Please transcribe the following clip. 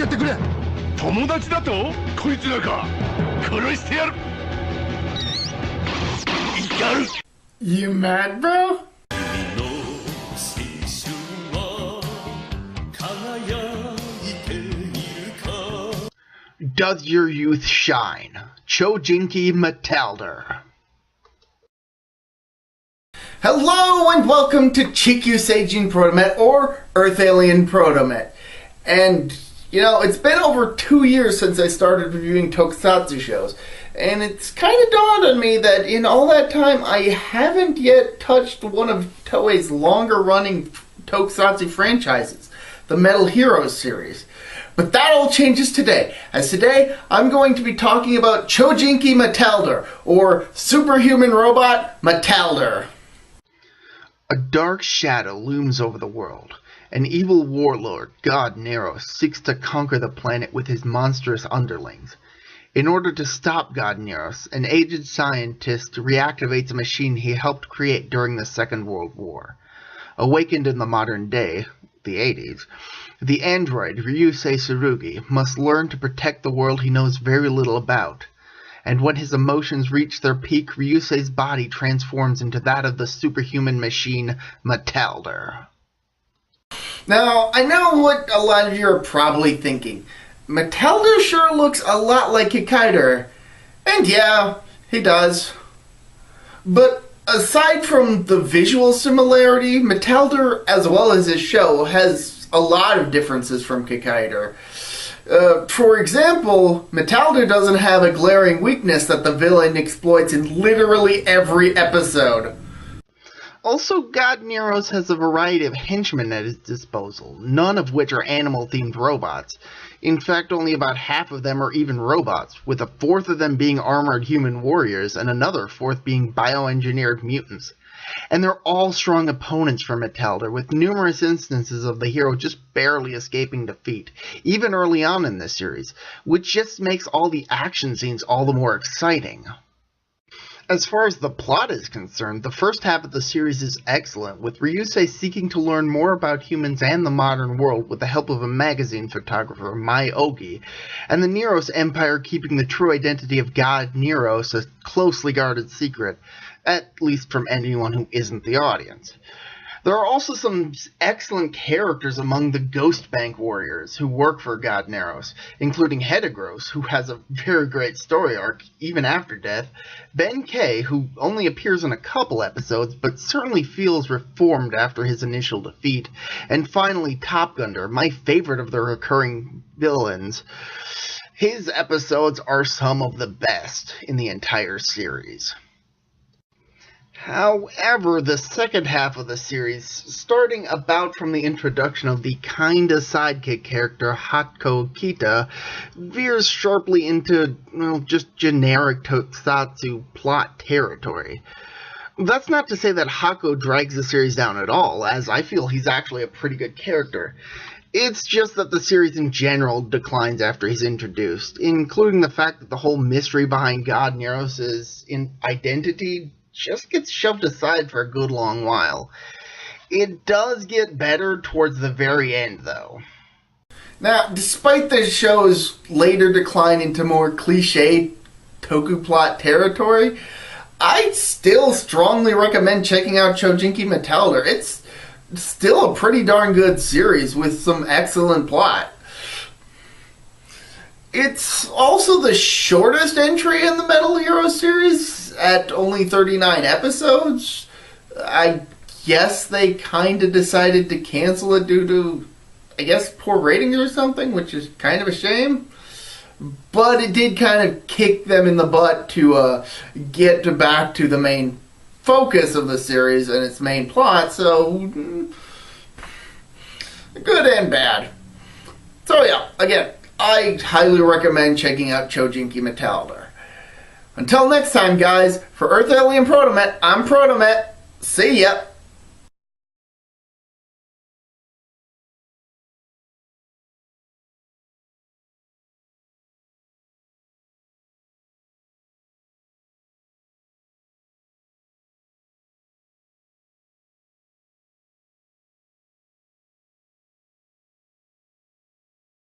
ってくれ。友達だとこいつらか。殺してやる。やる。 You mad, bro? Does your youth shine? Choujinki Metalder. Hello and welcome to Choujinki ProtoMet, or Earth Alien ProtoMet. And, you know, it's been over 2 years since I started reviewing tokusatsu shows. And it's kind of dawned on me that in all that time, I haven't yet touched one of Toei's longer-running tokusatsu franchises, the Metal Heroes series. But that all changes today, as today I'm going to be talking about Choujinki Metalder, or Superhuman Robot Metalder. A dark shadow looms over the world. An evil warlord, God Neros, seeks to conquer the planet with his monstrous underlings. In order to stop God Neros, an aged scientist reactivates a machine he helped create during the Second World War. Awakened in the modern day, the 80s, the android Ryusei Tsurugi must learn to protect the world he knows very little about. And when his emotions reach their peak, Ryusei's body transforms into that of the superhuman machine Metalder. Now, I know what a lot of you are probably thinking. Metalder sure looks a lot like Kikaider. And yeah, he does. But aside from the visual similarity, Metalder, as well as his show, has a lot of differences from Kikaider. For example, Metalder doesn't have a glaring weakness that the villain exploits in literally every episode. Also, God Neros has a variety of henchmen at his disposal, none of which are animal-themed robots. In fact, only about half of them are even robots, with a fourth of them being armored human warriors and another fourth being bioengineered mutants. And they're all strong opponents for Metalder, with numerous instances of the hero just barely escaping defeat, even early on in this series, which just makes all the action scenes all the more exciting. As far as the plot is concerned, the first half of the series is excellent, with Ryusei seeking to learn more about humans and the modern world with the help of a magazine photographer, Mai Ogi, and the Neros Empire keeping the true identity of God Neros a closely guarded secret, at least from anyone who isn't the audience. There are also some excellent characters among the Ghost Bank warriors who work for God Neros, including Hedegros, who has a very great story arc even after death, Ben K, who only appears in a couple episodes but certainly feels reformed after his initial defeat, and finally Top Gunner, my favorite of the recurring villains. His episodes are some of the best in the entire series. However, the second half of the series, starting about from the introduction of the kinda sidekick character Hako Kita, veers sharply into, well, just generic tokusatsu plot territory. That's not to say that Hako drags the series down at all, as I feel he's actually a pretty good character. It's just that the series in general declines after he's introduced, including the fact that the whole mystery behind God Neros' identity just gets shoved aside for a good long while. It does get better towards the very end, though. Now, despite the show's later decline into more cliche toku plot territory, I still strongly recommend checking out Choujinki Metalder. It's still a pretty darn good series with some excellent plot. It's also the shortest entry in the Metal Heroes series, at only 39 episodes. I guess they kind of decided to cancel it due to, I guess, poor ratings or something, which is kind of a shame. But it did kind of kick them in the butt to get back to the main focus of the series and its main plot, so good and bad. So yeah, again, I highly recommend checking out Choujinki Metalder. Until next time, guys, for Earth Alien ProtoMet, I'm ProtoMet. See ya!